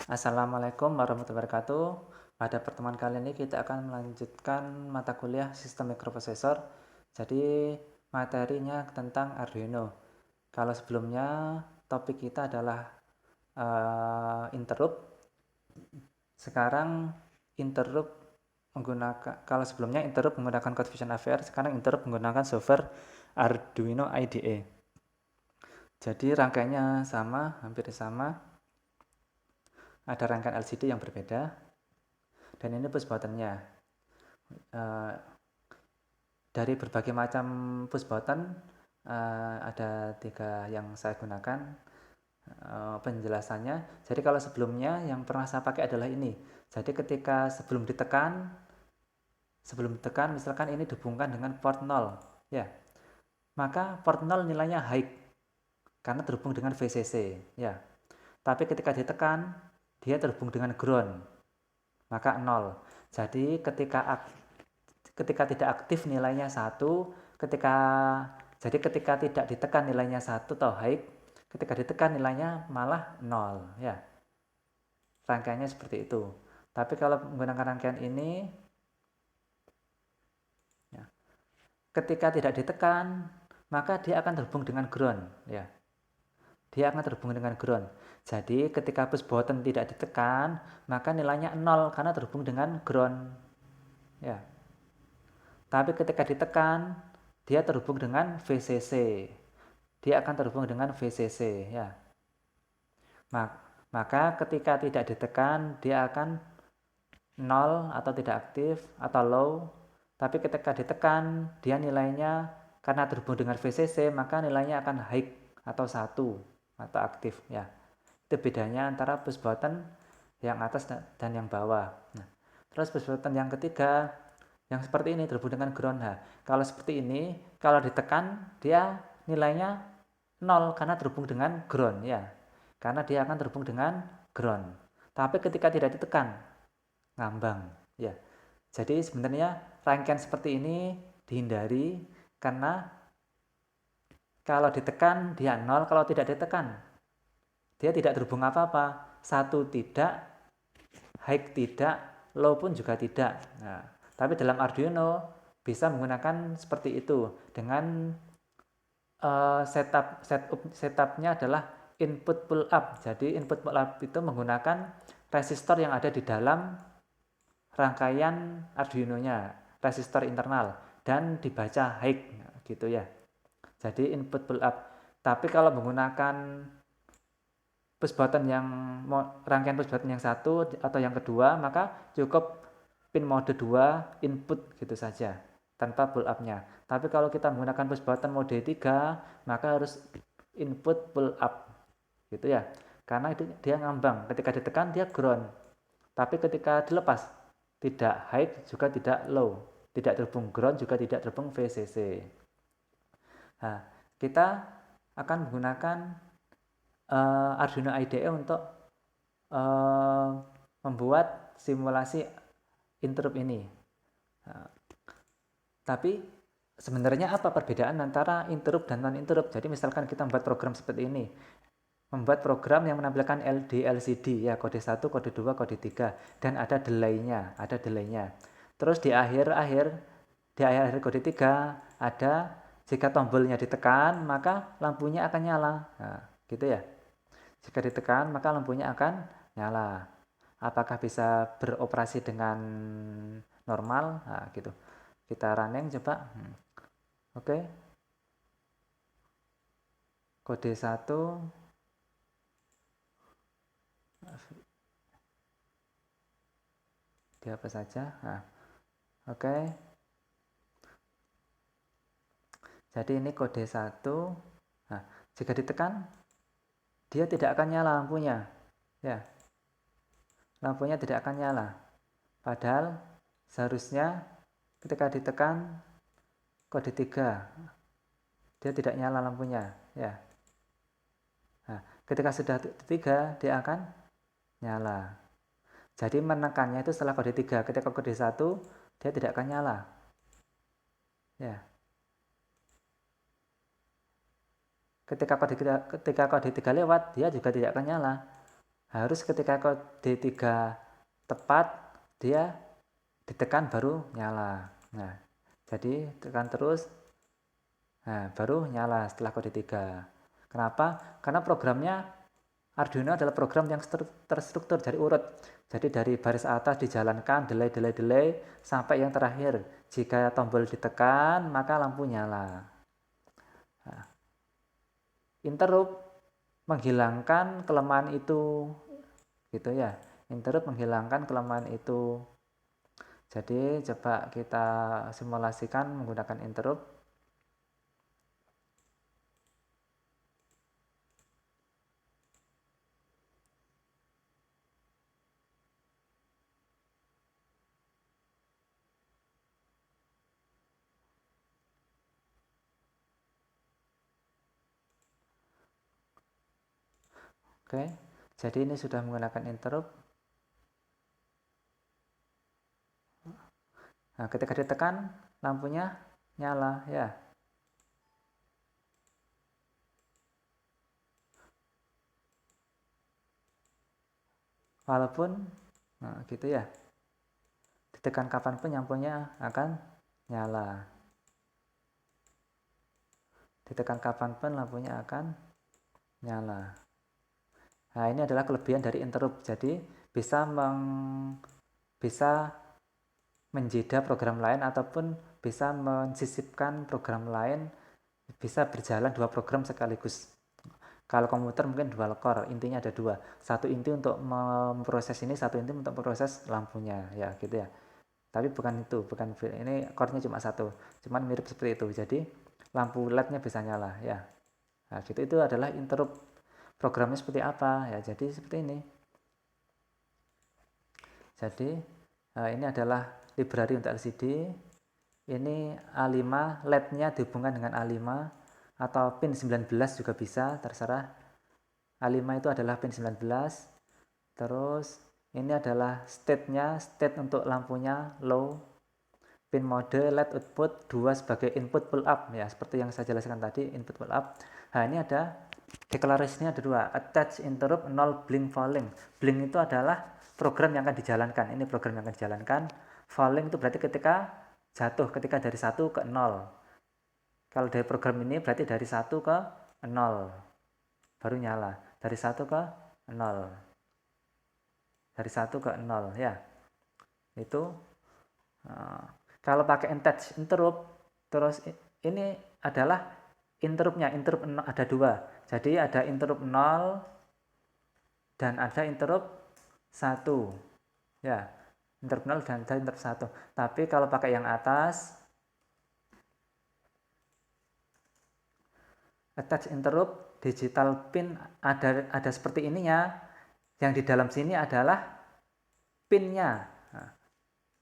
Assalamualaikum warahmatullahi wabarakatuh. Pada pertemuan kali ini kita akan melanjutkan mata kuliah sistem mikroprosesor. Jadi materinya tentang Arduino. Kalau sebelumnya topik kita adalah interrupt. Sekarang interrupt kalau sebelumnya interrupt menggunakan CodeVision AVR, sekarang interrupt menggunakan software Arduino IDE. Jadi rangkaiannya sama, hampir sama. Ada rangkaian LCD yang berbeda. Dan ini push buttonnya. Dari berbagai macam push button, ada 3 yang saya gunakan penjelasannya. Jadi kalau sebelumnya yang pernah saya pakai adalah ini. Jadi ketika sebelum ditekan misalkan ini dihubungkan dengan port 0 ya, maka port 0 nilainya high karena terhubung dengan VCC ya. Tapi ketika ditekan dia terhubung dengan ground, maka 0. Jadi ketika tidak aktif nilainya 1, ketika tidak ditekan nilainya 1 atau high, ketika ditekan nilainya malah 0 ya. Rangkaiannya seperti itu. Tapi kalau menggunakan rangkaian ini ya, ketika tidak ditekan maka dia akan terhubung dengan ground ya. Dia akan terhubung dengan ground. Jadi ketika push button tidak ditekan maka nilainya 0 karena terhubung dengan ground ya. Tapi ketika ditekan dia terhubung dengan VCC. Dia akan terhubung dengan VCC ya. Maka ketika tidak ditekan dia akan 0 atau tidak aktif atau low. Tapi ketika ditekan dia nilainya karena terhubung dengan VCC maka nilainya akan high atau 1 atau aktif ya. Itu bedanya antara push button yang atas dan yang bawah. Nah, terus push button yang ketiga yang seperti ini terhubung dengan ground. Nah, kalau seperti ini kalau ditekan dia nilainya 0 karena terhubung dengan ground ya. Karena dia akan terhubung dengan ground. Tapi ketika tidak ditekan ngambang ya. Jadi sebenarnya rangkaian seperti ini dihindari karena kalau ditekan dia 0, kalau tidak ditekan dia tidak terhubung apa-apa. 1 tidak, high tidak, low pun juga tidak. Nah, tapi dalam Arduino bisa menggunakan seperti itu dengan setupnya adalah input pull up. Jadi input pull up itu menggunakan resistor yang ada di dalam rangkaian Arduino-nya, resistor internal, dan dibaca high gitu ya. Jadi input pull up. Tapi kalau menggunakan push button yang rangkaian push button yang satu atau yang kedua, maka cukup pin mode 2 input gitu saja tanpa pull up-nya. Tapi kalau kita menggunakan push button mode 3, maka harus input pull up gitu ya. Karena itu dia ngambang, ketika ditekan dia ground. Tapi ketika dilepas tidak high juga tidak low, tidak terhubung ground juga tidak terhubung VCC. Nah, kita akan menggunakan Arduino IDE untuk membuat simulasi interrupt ini. Nah, tapi sebenarnya apa perbedaan antara interrupt dan non interrupt? Jadi misalkan kita membuat program seperti ini, membuat program yang menampilkan LCD ya, kode 1, kode 2, kode 3 dan ada delay-nya. Terus di akhir kode 3 ada jika tombolnya ditekan maka lampunya akan nyala. Nah, gitu ya. Jika ditekan maka lampunya akan nyala. Apakah bisa beroperasi dengan normal? Nah, gitu. Kita running coba. Oke. Kode 1 di apa saja. Nah, oke. Jadi ini kode 1. Nah, jika ditekan dia tidak akan nyala lampunya. Ya. Lampunya tidak akan nyala. Padahal seharusnya ketika ditekan kode 3 dia tidak nyala lampunya, ya. Nah, ketika sudah 3 dia akan nyala. Jadi menekannya itu setelah kode 3. Ketika kode 1 dia tidak akan nyala. Ya. Ketika kode 3 lewat dia juga tidak akan nyala. Harus ketika kode 3 tepat, dia ditekan baru nyala. Nah, jadi tekan terus, nah baru nyala setelah kode 3. Kenapa? Karena programnya Arduino adalah program yang terstruktur dari urut. Jadi dari baris atas dijalankan, delay, sampai yang terakhir. Jika tombol ditekan, maka lampu nyala. Nah, interrupt menghilangkan kelemahan itu, gitu ya. Interrupt menghilangkan kelemahan itu. Jadi coba kita simulasikan menggunakan interrupt. Oke, jadi ini sudah menggunakan interrupt. Nah, ketika ditekan, lampunya nyala ya. Walaupun, nah gitu ya. Ditekan kapanpun lampunya akan nyala. Ditekan kapanpun lampunya akan nyala. Nah, ini adalah kelebihan dari interrupt. Jadi bisa menjeda program lain ataupun bisa mensisipkan program lain, bisa berjalan 2 program sekaligus. Kalau komputer mungkin dual core, intinya ada 2. Satu inti untuk memproses ini, satu inti untuk memproses lampunya, ya gitu ya. Tapi bukan itu, bukan ini core-nya cuma satu. Cuman mirip seperti itu. Jadi lampu LED-nya bisa nyala ya. Nah, gitu itu adalah interrupt. Programnya seperti apa? Ya, jadi seperti ini. Jadi ini adalah library untuk LCD. Ini A5, LED-nya dihubungkan dengan A5 atau pin 19 juga bisa, terserah. A5 itu adalah pin 19. Terus ini adalah state-nya, state untuk lampunya low. Pin mode LED output 2 sebagai input pull up ya, seperti yang saya jelaskan tadi, input pull up. Nah, ini ada deklarasinya ada 2, attach interrupt 0 blink falling. Blink itu adalah program yang akan dijalankan. Ini program yang akan dijalankan. Falling itu berarti ketika jatuh, ketika dari 1 ke 0. Kalau dari program ini berarti dari 1 ke 0 baru nyala. Dari 1 ke 0. Dari 1 ke 0 ya. Itu kalau pakai attach interrupt, terus ini adalah interruptnya, interrupt ada 2. Jadi ada interrupt 0 dan ada interrupt 1 ya, interrupt 0 dan ada interrupt 1. Tapi kalau pakai yang atas, attach interrupt digital pin ada seperti ininya. Yang di dalam sini adalah pinnya. Nah,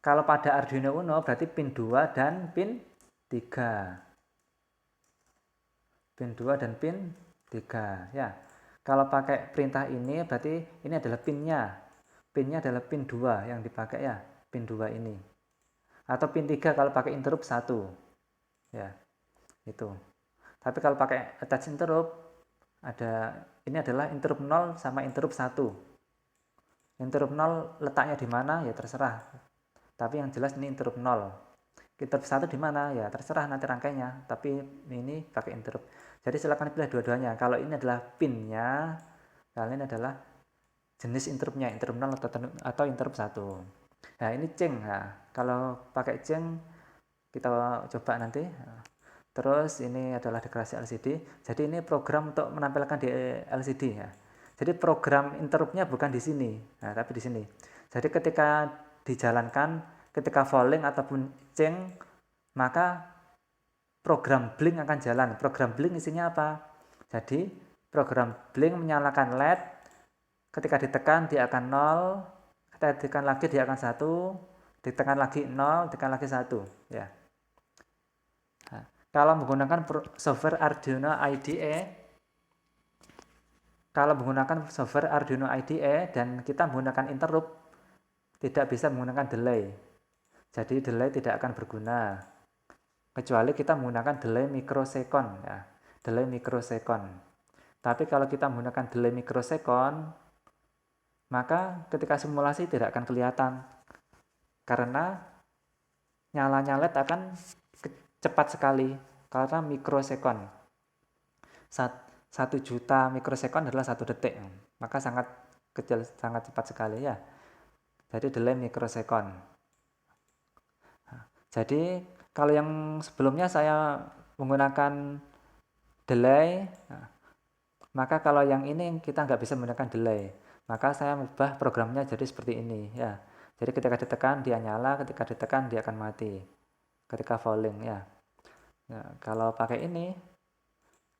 kalau pada Arduino Uno berarti pin 2 dan pin 3. Pin 2 dan pin 3 ya. Kalau pakai perintah ini berarti ini adalah pinnya. Pinnya adalah pin 2 yang dipakai ya, pin 2 ini. Atau pin 3 kalau pakai interrupt 1. Ya. Itu. Tapi kalau pakai attach interrupt ini adalah interrupt 0 sama interrupt 1. Interrupt 0 letaknya di mana ya terserah. Tapi yang jelas ini interrupt 0. Interrupt 1 di mana ya terserah nanti rangkainya, tapi ini pakai interrupt. Jadi silakan pilih dua-duanya. Kalau ini adalah pinnya, kalau ini adalah jenis interruptnya, interrupt 0 atau interrupt 1. Nah, ini ceng. Nah, kalau pakai ceng kita coba nanti. Terus ini adalah deklarasi LCD. Jadi ini program untuk menampilkan di LCD ya. Jadi program interruptnya bukan di sini, nah, tapi di sini. Jadi ketika dijalankan, ketika falling ataupun ceng, maka program blink akan jalan. Program blink isinya apa? Jadi program blink menyalakan LED. Ketika ditekan dia akan 0, ketika ditekan lagi dia akan 1, ditekan lagi 0, ditekan lagi 1 ya. Nah, kalau menggunakan software Arduino IDE, dan kita menggunakan interrupt, tidak bisa menggunakan delay. Jadi delay tidak akan berguna. Kecuali kita menggunakan delay mikrosekon ya. Delay mikrosekon. Tapi kalau kita menggunakan delay mikrosekon, maka ketika simulasi tidak akan kelihatan karena nyalanya LED akan cepat sekali karena mikrosekon. 1 juta mikrosekon adalah 1 detik, maka sangat kecil, sangat cepat sekali ya. Jadi delay mikrosekon. Jadi kalau yang sebelumnya saya menggunakan delay, maka kalau yang ini kita nggak bisa menggunakan delay, maka saya mengubah programnya jadi seperti ini ya. Jadi ketika ditekan dia nyala, ketika ditekan dia akan mati ketika falling ya. Nah, kalau pakai ini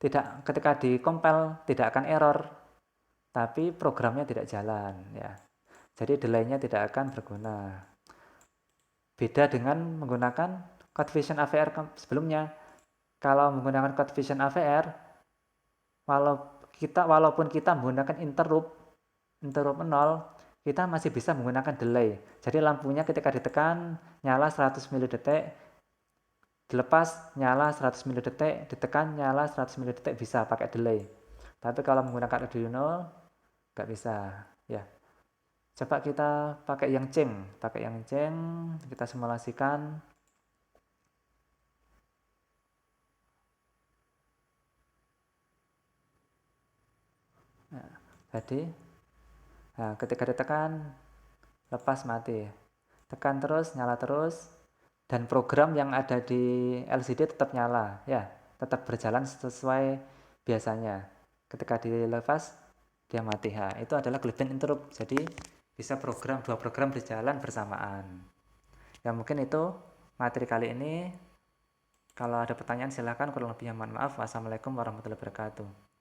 tidak, ketika di compile tidak akan error, tapi programnya tidak jalan ya. Jadi delaynya tidak akan berguna. Beda dengan menggunakan CodeVision AVR sebelumnya. Kalau menggunakan CodeVision AVR, walaupun kita menggunakan interrupt 0, kita masih bisa menggunakan delay. Jadi lampunya ketika ditekan nyala 100 mili-detik, dilepas nyala 100 mili-detik, ditekan nyala 100 mili-detik, bisa pakai delay. Tapi kalau menggunakan Arduino nggak bisa ya. Coba kita pakai yang ceng, kita simulasikan. Nah, jadi ketika ditekan lepas mati, tekan terus nyala terus, dan program yang ada di LCD tetap nyala ya, tetap berjalan sesuai biasanya. Ketika dilepas dia mati. Itu adalah kelebihan interrupt. Jadi bisa dua program berjalan bersamaan. Ya mungkin itu materi kali ini. Kalau ada pertanyaan silakan, kurang lebihnya mohon maaf. Wassalamualaikum warahmatullahi wabarakatuh.